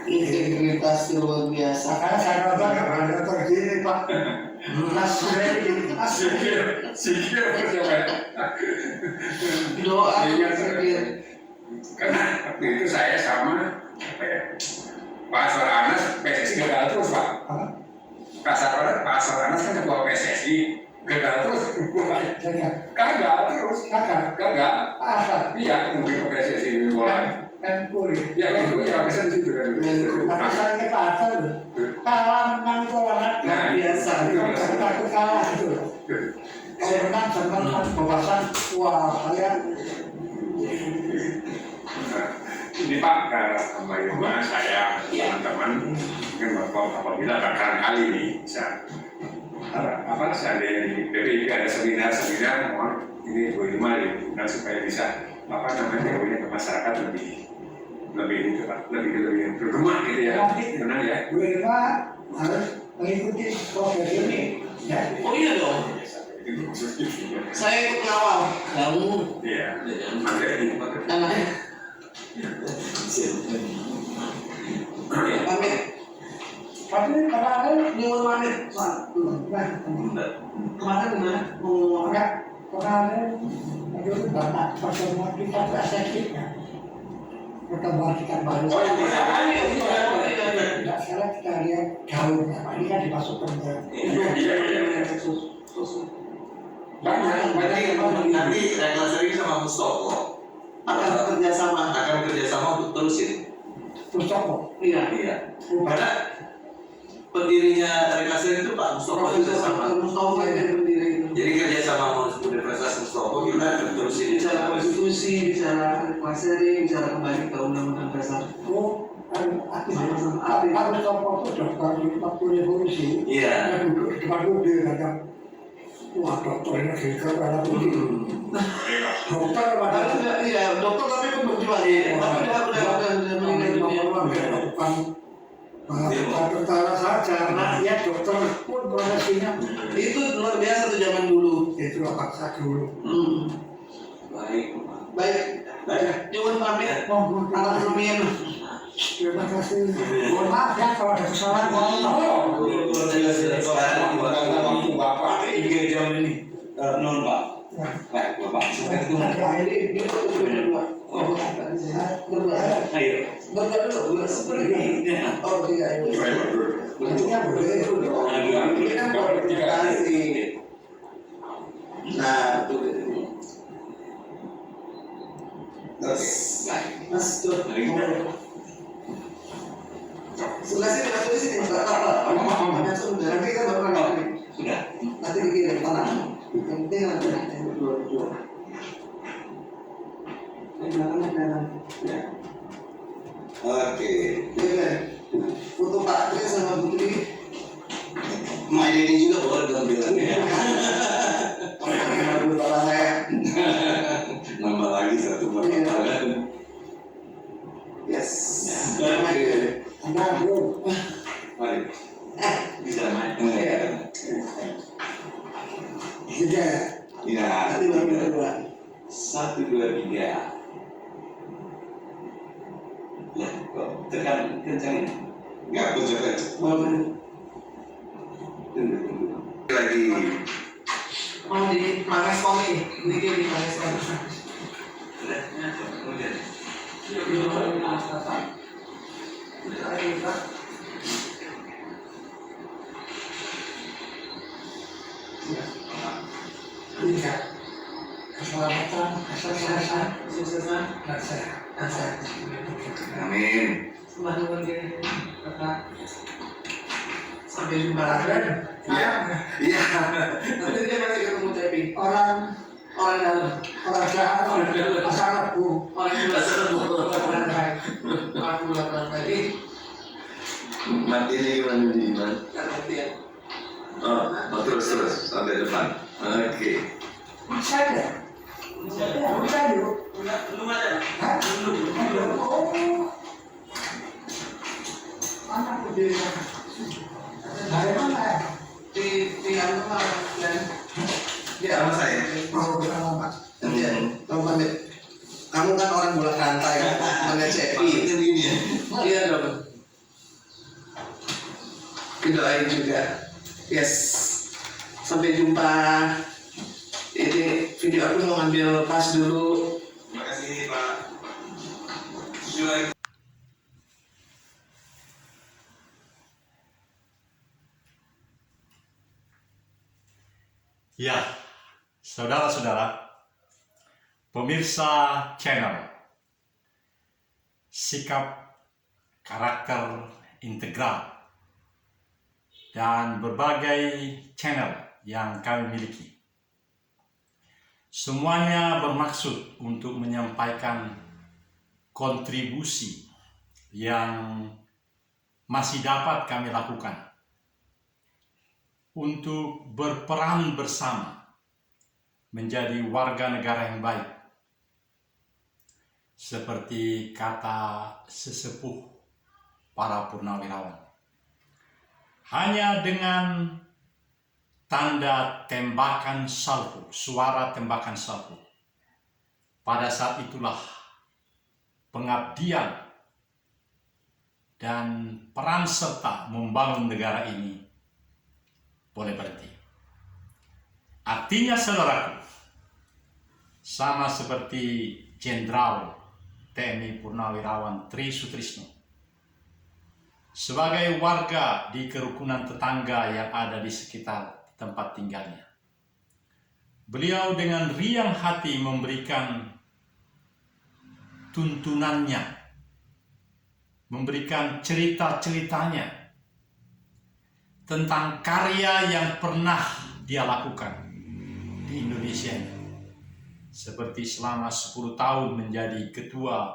Integritas luar biasa. Karena saya nonton nggak pernah nonton gini Pak. Sikir siapa? Doa sikir. Karena waktu itu saya sama apa ya? Pak Aswar Anas PSSI gagal terus Pak. Pak Aswar Anas kan ketua PSSI gagal terus. Gagal terus. Gagal. Iya mungkin PSSI ini mulai. Ya itu ya pesan di situ kan. Tapi saya kata kalah menang itu orang Biasa. takut kalah itu. Kalau menang jangan pembahasan wah saya. Ini Pak, bagaimana saya teman-teman apabila akan kali ini bisa apa seandainya di PPIP ada seminar mohon ini Bu Irma dan supaya bisa apa namanya ke masyarakat lebih itu Pak, lebih bergema gitu ya, benar ya. Bu Irma harus mengikuti proses ini. Oh iya dong. Saya ikut ngawal. Kamu. Iya. Materi. Anaknya. Pamit. Tapi kemarin Nyuwun pamit. Kemarin gimana? Mau enggak kemarin itu banyak pertemuan kita asesnya. Pertemuan kita baru. Tidak salah kita lihat gaulnya. Ini kan dimasukkan ke. Nanti reklasari sama Mustopo akan kerjasama untuk terusin. Mustopo. Iya. Karena pendirinya reklasari itu Pak Mustopo juga sama. Mustopo yang berdiri itu. Jadi kerjasama Universitas Mustopo kita akan terusin. Bicara konstitusi, bicara reklasari, bicara kembali ke undang-undang dasar. Harus Mustopo itu dokter waktu revolusi. Iya. Duduk di depan mobil kadang. Wah dokternya gitu karena begini. Dokter padahal Iya, dokter tapi kebetulan ya. Tapi udah meninggal dunia. Bukan tentara saja, rakyat dokter pun profesinya Itu luar biasa tuh zaman dulu. itu paksa dulu. Baik. Nyuwun pamit. Anak rumiyin. Terima kasih. Mohon maaf ya kalau ada kesalahan. Waktu Bapak 3 jam ini non Pak. Baik Bapak. Ini berdua. Ayo. Berdua dulu. Oh tidak ini. Bentuknya boleh. Ini kan komunikasi. Nah, itu. Mas, tuh. Sebelah sini, enggak apa-apa. Ada sudah, nanti kita baru lagi. Sudah. Nanti dikirim tanah. Yang penting nanti berdua. Ini belakangnya kanan. Ya. Oke. Oke. Foto Pak Tri sama Putri. Main ini juga boleh dong bilangnya. Dulu bapak saya. Nambah lagi satu bapak. Yes. Oke. Anda belum. Mari. Bisa main. Tiga. Ya. Nanti baru berdua. 1, 2, 3. Ya, kok tekan kencang ini? Enggak kencang. Tunggu. Lagi. Mau di Mangas Komi, bikin di Mangas Komi. Sudah. Kemudian. Tiga. Keselamatan, kesuksesan, Suksesan, dan sehat. sehat. Amin. Semakin begini, kakak. Sampai jumpa lagi. Iya. Iya. Nanti dia masih ketemu Cepi. Orang Orang dalam, asal lebu. orang yang biasa orang baik. Aku lakukan tadi. Mati ini gimana di mana? Karena dia. Oh, terus sampai depan. Oke. Bisa ada. Bisa yuk. Belum ada. Hah? Oh. Anak berdiri. Dari mana ya? Di anu dan dia Sama saya. Mau berapa? Iya, kamu pamit. Kamu kan orang bola kantai, mana Cepi? Ini ya. Iya dong. didoain juga. Yes. Sampai jumpa. Ini video aku mau ngambil pas dulu. Terima kasih Pak. Juga Ya, saudara-saudara, pemirsa channel Sikap Karakter Integral dan berbagai channel yang kami miliki. Semuanya bermaksud untuk menyampaikan kontribusi yang masih dapat kami lakukan untuk berperan bersama menjadi warga negara yang baik, seperti kata sesepuh para purnawirawan. Hanya dengan tanda tembakan salvo, suara tembakan salvo, pada saat itulah pengabdian dan peran serta membangun negara ini boleh berhenti. Artinya saudaraku, sama seperti Jenderal TNI Purnawirawan Tri Sutrisno, sebagai warga di kerukunan tetangga yang ada di sekitar tempat tinggalnya, beliau dengan riang hati memberikan tuntunannya, memberikan cerita-ceritanya tentang karya yang pernah dia lakukan di Indonesia ini. Seperti selama 10 tahun menjadi ketua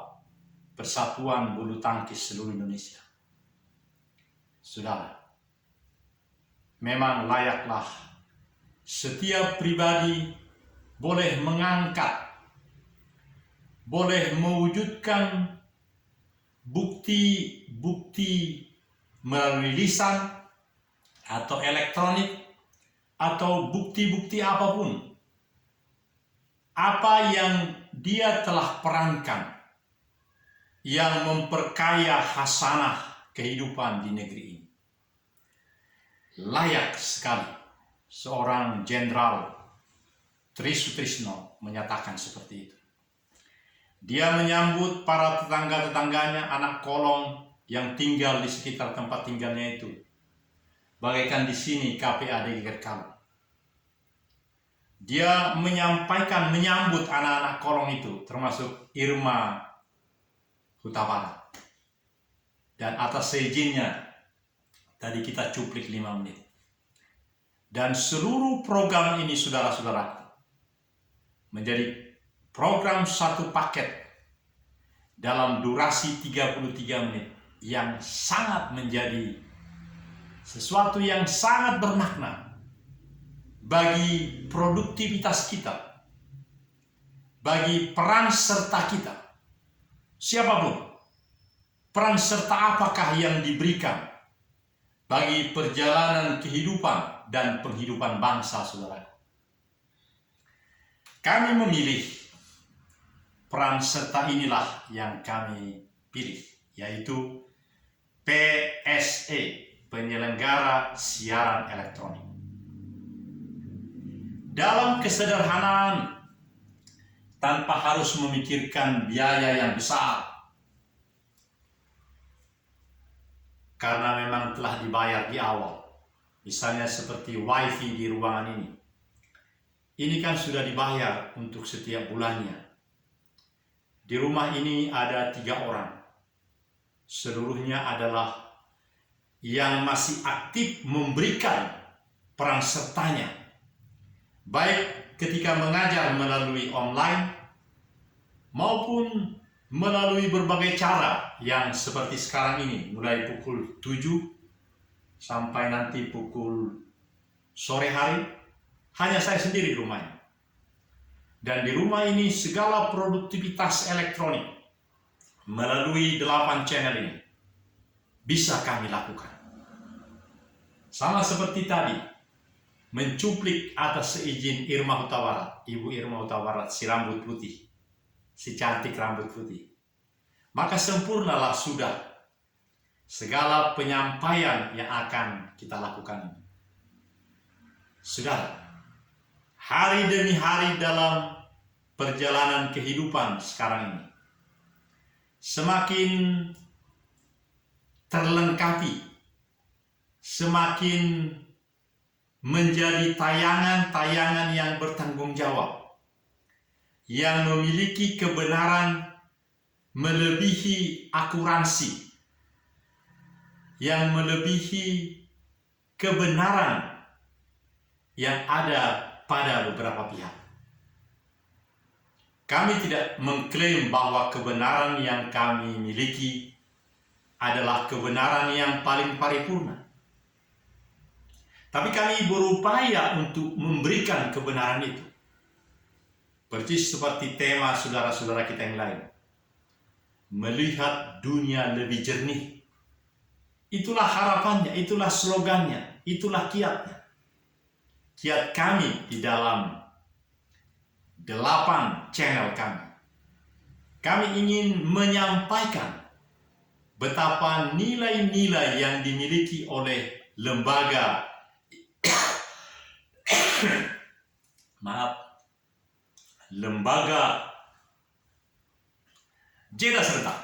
Persatuan Bulu Tangkis seluruh Indonesia. Saudara, memang layaklah setiap pribadi boleh mengangkat, boleh mewujudkan bukti-bukti melalui lisan atau elektronik, atau bukti-bukti apapun, apa yang dia telah perankan yang memperkaya hasanah kehidupan di negeri ini. Layak sekali seorang Jenderal Tri Sutrisno menyatakan seperti itu. Dia menyambut para tetangga-tetangganya, anak kolong yang tinggal di sekitar tempat tinggalnya itu, bagaikan di sini KPAD Geger Kalong. Dia menyambut anak-anak kolong itu, termasuk Irma Huta Barat. Dan atas seizinnya, tadi kita cuplik 5 menit. Dan seluruh program ini, saudara-saudaraku, menjadi program satu paket dalam durasi 33 menit yang sangat menjadi sesuatu yang sangat bermakna bagi produktivitas kita, bagi peran serta kita. Siapapun, peran serta apakah yang diberikan bagi perjalanan kehidupan dan penghidupan bangsa, saudara. Kami memilih peran serta inilah yang kami pilih, yaitu PSE, penyelenggara siaran elektronik. Dalam kesederhanaan, tanpa harus memikirkan biaya yang besar, karena memang telah dibayar di awal. Misalnya seperti wifi di ruangan ini kan sudah dibayar untuk setiap bulannya. Di rumah ini ada 3 orang, seluruhnya adalah yang masih aktif memberikan peran sertanya, baik ketika mengajar melalui online maupun melalui berbagai cara yang seperti sekarang ini, mulai pukul 7 sampai nanti pukul sore hari, hanya saya sendiri di rumahnya. Dan di rumah ini segala produktivitas elektronik melalui 8 channel ini bisa kami lakukan. Sama seperti tadi, mencuplik atas seizin Irma Huta Barat, Ibu Irma Huta Barat, si rambut putih, si cantik rambut putih. Maka sempurnalah sudah segala penyampaian yang akan kita lakukan ini. Saudara, hari demi hari dalam perjalanan kehidupan sekarang ini semakin terlengkapi, semakin menjadi tayangan-tayangan yang bertanggung jawab, yang memiliki kebenaran melebihi akuransi, yang melebihi kebenaran yang ada pada beberapa pihak. Kami tidak mengklaim bahwa kebenaran yang kami miliki adalah kebenaran yang paling paripurna. Tapi kami berupaya untuk memberikan kebenaran itu. Persis seperti tema saudara-saudara kita yang lain. Melihat dunia lebih jernih. Itulah harapannya, itulah slogannya, itulah kiatnya. Kiat kami di dalam 8 channel kami. Kami ingin menyampaikan betapa nilai-nilai yang dimiliki oleh lembaga lembaga Jeddah Serentak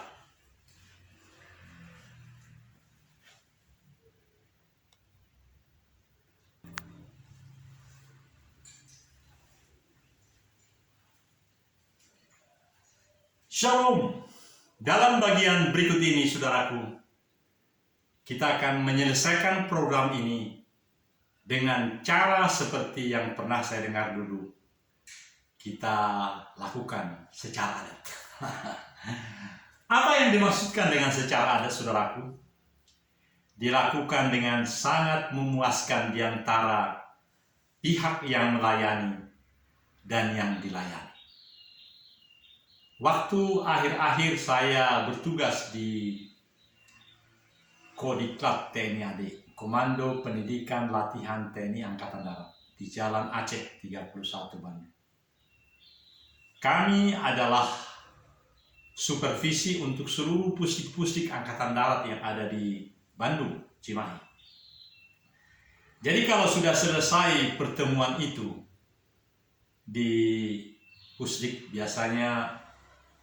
Shalom. Dalam bagian berikut ini, saudaraku, kita akan menyelesaikan program ini dengan cara seperti yang pernah saya dengar dulu. Kita lakukan secara adat. Apa yang dimaksudkan dengan secara adat, saudaraku? Dilakukan dengan sangat memuaskan di antara pihak yang melayani dan yang dilayani. Waktu akhir-akhir saya bertugas di Kodiklat TNI AD, Komando Pendidikan Latihan TNI Angkatan Darat, di Jalan Aceh 31 Bandung. Kami adalah supervisi untuk seluruh pusdik-pusdik Angkatan Darat yang ada di Bandung, Cimahi. Jadi kalau sudah selesai pertemuan itu di pusdik, biasanya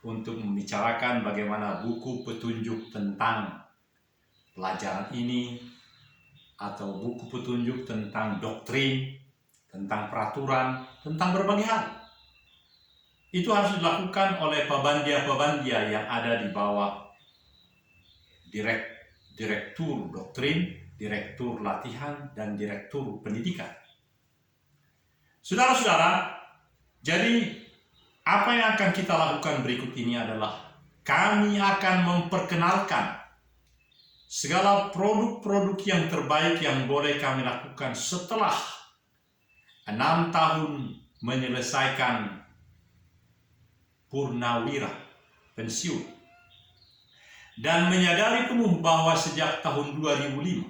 untuk membicarakan bagaimana buku petunjuk tentang pelajaran ini, atau buku petunjuk tentang doktrin, tentang peraturan, tentang berbagai hal. Itu harus dilakukan oleh pabandia-pabandia yang ada di bawah direktur doktrin, direktur latihan, dan direktur pendidikan. Saudara-saudara, jadi apa yang akan kita lakukan berikut ini adalah kami akan memperkenalkan segala produk-produk yang terbaik yang boleh kami lakukan setelah 6 tahun menyelesaikan purnawira, pensiun, dan menyadari penuh bahwa sejak tahun 2005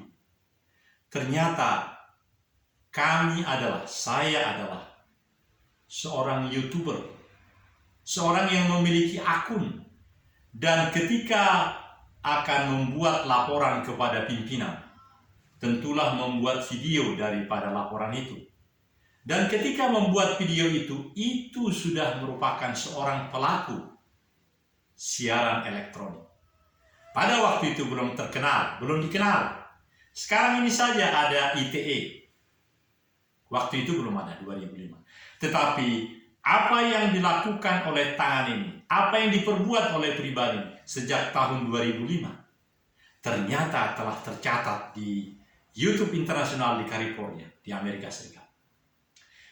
ternyata saya adalah seorang YouTuber, seorang yang memiliki akun, dan ketika akan membuat laporan kepada pimpinan, tentulah membuat video daripada laporan itu. Dan ketika membuat video itu sudah merupakan seorang pelaku siaran elektronik. Pada waktu itu belum dikenal. Sekarang ini saja ada ITE. Waktu itu belum ada, 2005. Tetapi apa yang dilakukan oleh tangan ini, apa yang diperbuat oleh pribadi sejak tahun 2005, ternyata telah tercatat di YouTube internasional di California, di Amerika Serikat.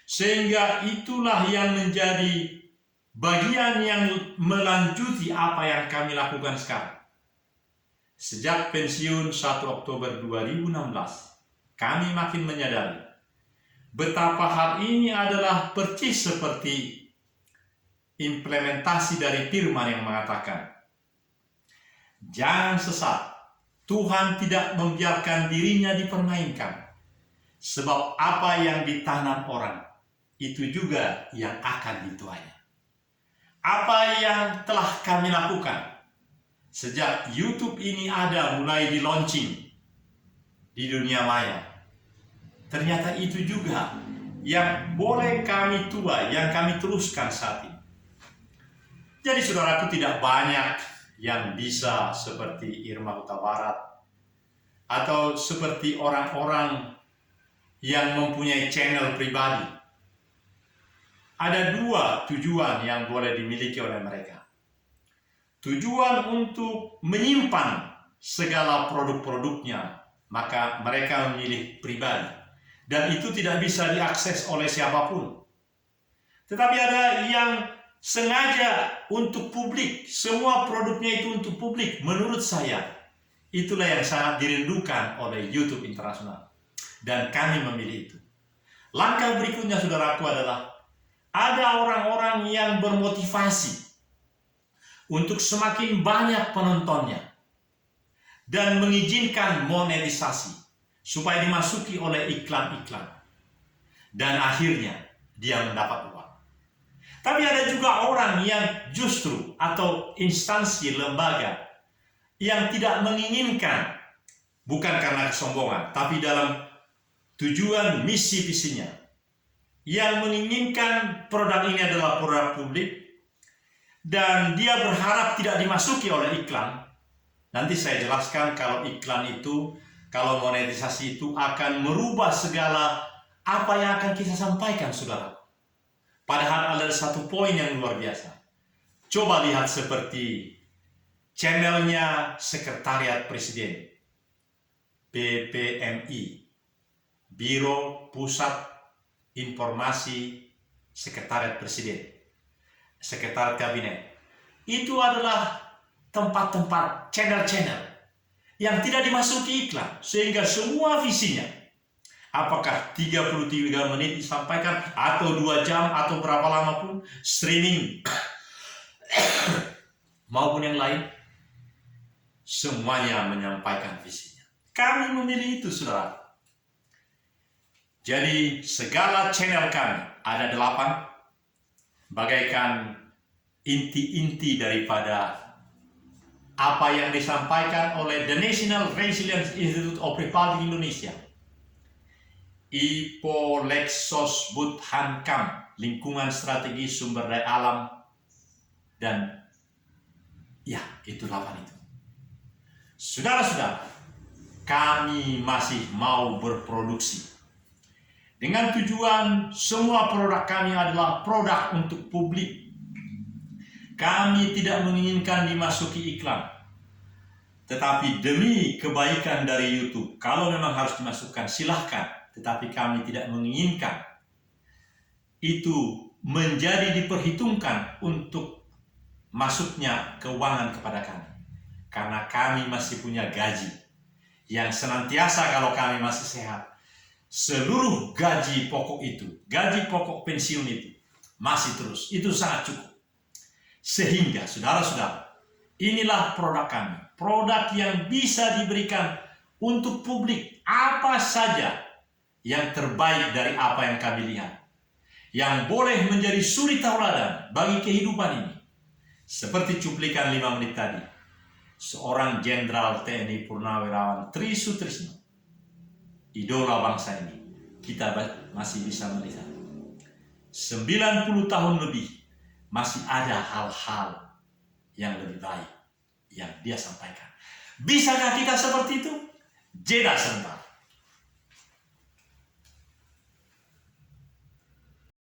Sehingga itulah yang menjadi bagian yang melanjuti apa yang kami lakukan sekarang. Sejak pensiun 1 Oktober 2016, kami makin menyadari betapa hal ini adalah persis seperti implementasi dari firman yang mengatakan, jangan sesat, Tuhan tidak membiarkan dirinya dipermainkan, sebab apa yang ditanam orang, itu juga yang akan dituainya. Apa yang telah kami lakukan sejak YouTube ini ada mulai di launching di dunia maya, ternyata itu juga yang boleh kami tuai, yang kami teruskan saat ini. Jadi saudaraku, tidak banyak yang bisa seperti Irma Huta Barat atau seperti orang-orang yang mempunyai channel pribadi. Ada dua tujuan yang boleh dimiliki oleh mereka. Tujuan untuk menyimpan segala produk-produknya, maka mereka memilih pribadi. Dan itu tidak bisa diakses oleh siapapun. Tetapi ada yang sengaja untuk publik, semua produknya itu untuk publik. Menurut saya, itulah yang sangat dirindukan oleh YouTube Internasional. Dan kami memilih itu. Langkah berikutnya saudaraku adalah ada orang-orang yang bermotivasi untuk semakin banyak penontonnya dan mengizinkan monetisasi supaya dimasuki oleh iklan-iklan dan akhirnya dia mendapat uang. Tapi ada juga orang yang justru atau instansi lembaga yang tidak menginginkan, bukan karena kesombongan, tapi dalam tujuan misi visinya, yang menginginkan produk ini adalah produk publik dan dia berharap tidak dimasuki oleh iklan. Nanti saya jelaskan kalau iklan itu, kalau monetisasi itu akan merubah segala apa yang akan kita sampaikan, saudara. Padahal ada satu poin yang luar biasa. Coba lihat seperti channelnya Sekretariat Presiden, BPMI, Biro Pusat Informasi Sekretariat Presiden, Sekretariat Kabinet. Itu adalah tempat-tempat channel-channel yang tidak dimasuki iklan, sehingga semua visinya, apakah 33 menit disampaikan atau 2 jam atau berapa lama pun streaming maupun yang lain, semuanya menyampaikan visinya. Kami memilih itu, saudara. Jadi segala channel kami ada 8, bagaikan inti-inti daripada apa yang disampaikan oleh The National Resilience Institute of Republik Indonesia, IPO Lexos Budhankam, Lingkungan Strategi Sumber Daya Alam, dan ya itu 8 itu. Saudara-saudara, kami masih mau berproduksi dengan tujuan semua produk kami adalah produk untuk publik. Kami tidak menginginkan dimasuki iklan. Tetapi demi kebaikan dari YouTube, kalau memang harus dimasukkan, silahkan. Tetapi kami tidak menginginkan itu menjadi diperhitungkan untuk masuknya keuangan kepada kami. Karena kami masih punya gaji yang senantiasa kalau kami masih sehat. Seluruh gaji pokok itu, gaji pokok pensiun itu masih terus, itu sangat cukup. Sehingga saudara-saudara, inilah produk kami, produk yang bisa diberikan untuk publik, apa saja yang terbaik dari apa yang kami lihat, yang boleh menjadi suri tauladan bagi kehidupan ini. Seperti cuplikan 5 menit tadi, seorang Jenderal TNI Purnawirawan Tri Sutrisno, idola bangsa ini, kita masih bisa melihat 90 tahun lebih masih ada hal-hal yang lebih baik yang dia sampaikan. Bisakah kita seperti itu? Jeda sebentar.